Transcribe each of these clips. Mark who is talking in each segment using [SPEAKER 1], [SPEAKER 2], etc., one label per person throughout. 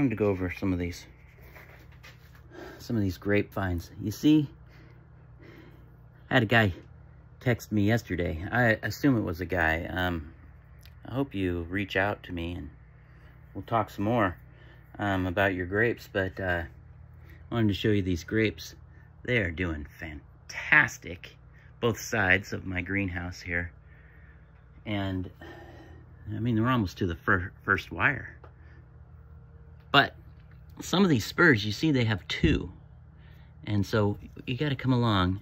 [SPEAKER 1] wanted to go over some of these grapevines. You see, I had a guy text me yesterday. I assume it was a guy. I hope you reach out to me and we'll talk some more about your grapes. But I wanted to show you these grapes. They are doing fantastic, both sides of my greenhouse here. And I mean, they're almost to the first wire. But some of these spurs, you see, they have two. And so you got to come along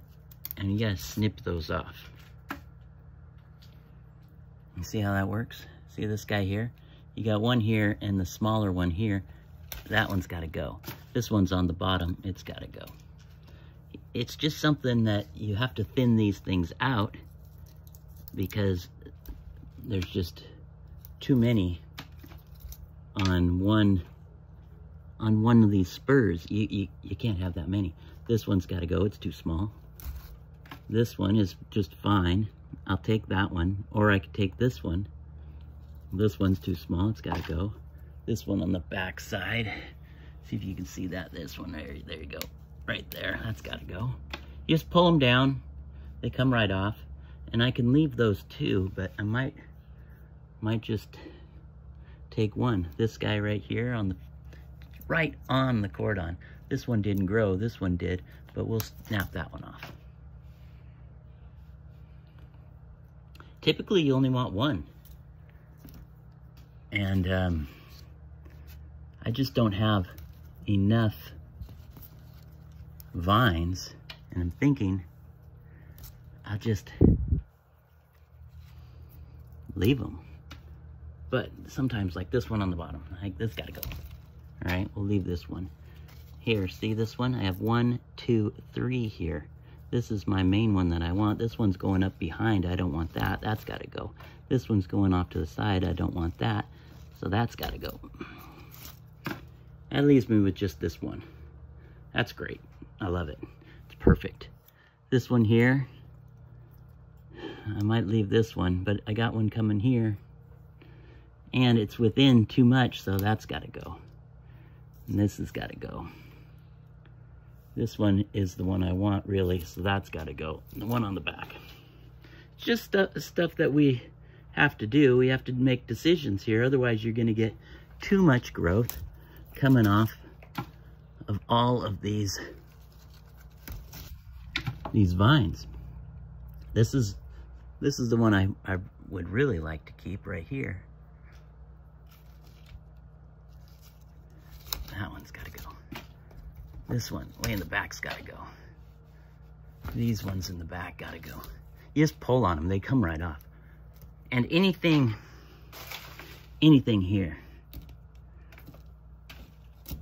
[SPEAKER 1] and you got to snip those off. You see how that works? See this guy here? You got one here and the smaller one here. That one's got to go. This one's on the bottom. It's got to go. It's just something that you have to thin these things out because there's just too many on one of these spurs. You can't have that many. This one's got to go. It's too small. This one is just fine. I'll take that one, or I could take this one. This one's too small. It's got to go. This one on the back side. See if you can see that. This one right there. You go. Right there. That's got to go. You just pull them down. They come right off. And I can leave those two, but I might just take one. This guy right here right on the cordon. This one didn't grow. This one did, but we'll snap that one off. Typically, you only want one. And I just don't have enough vines. And I'm thinking I'll just leave them. But sometimes, like this one on the bottom, like this gotta go. All right, we'll leave this one. Here, see this one? I have 1, 2, 3 here. This is my main one that I want. This one's going up behind. I don't want that. That's got to go. This one's going off to the side. I don't want that. So that's got to go. That leaves me with just this one. That's great. I love it. It's perfect. This one here, I might leave this one, but I got one coming here. And it's within too much, so that's got to go. And this has got to go. This one is the one I want, really, so that's got to go. The one on the back. It's just stuff that we have to do. We have to make decisions here. Otherwise, you're going to get too much growth coming off of all of these vines. This is the one I would really like to keep right here. That one's got to go. This one, way in the back's got to go. These ones in the back got to go. You just pull on them, they come right off. And anything here,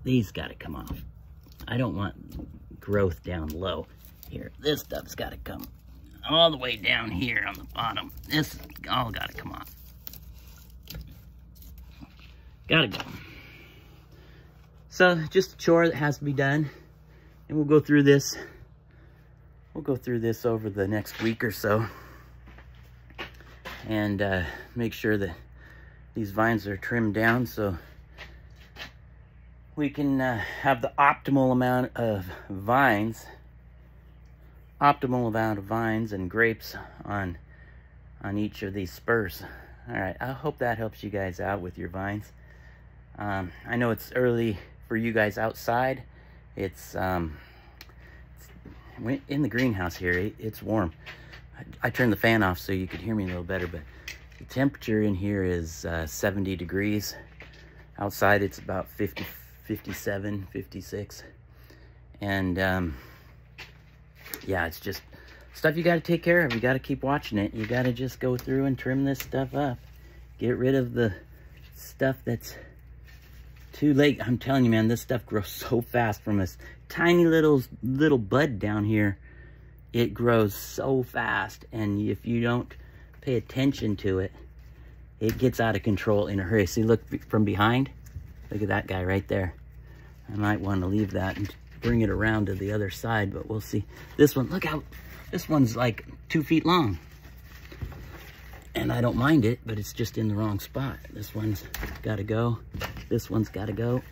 [SPEAKER 1] these got to come off. I don't want growth down low here. This stuff's got to come all the way down here on the bottom. This all got to come off. Got to go. So just a chore that has to be done, and we'll go through this. We'll go through this over the next week or so, and make sure that these vines are trimmed down so we can have the optimal amount of vines, and grapes on each of these spurs. All right, I hope that helps you guys out with your vines. I know it's early for you guys outside. It's in the greenhouse here. It's warm. I turned the fan off so you could hear me a little better, but the temperature in here is 70 degrees. Outside it's about 50, 57, 56. And yeah, it's just stuff you got to take care of. You got to keep watching it. You got to just go through and trim this stuff up. Get rid of the stuff that's too late. I'm telling you, man, this stuff grows so fast from this tiny little bud down here. It grows so fast, and if you don't pay attention to it, it gets out of control in a hurry. See, look from behind. Look at that guy right there. I might want to leave that and bring it around to the other side, but we'll see. This one, look how, this one's like 2 feet long. And I don't mind it, but it's just in the wrong spot. This one's got to go. This one's got to go.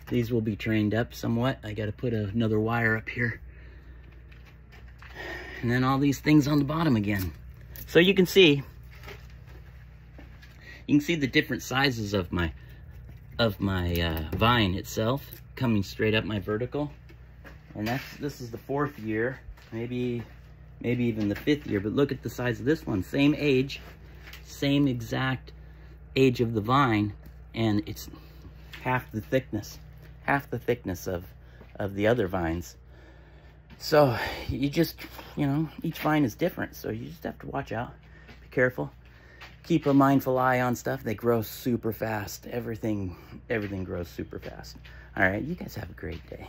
[SPEAKER 1] These will be trained up somewhat. I got to put another wire up here. And then all these things on the bottom again. So you can see the different sizes of my vine itself coming straight up my vertical. And this is the 4th year, maybe even the 5th year, but look at the size of this one. Same age, same exact age of the vine, and it's half the thickness of the other vines. So you just, you know, each vine is different, so you just have to watch out, be careful, keep a mindful eye on stuff. They grow super fast. Everything grows super fast. All right, you guys have a great day.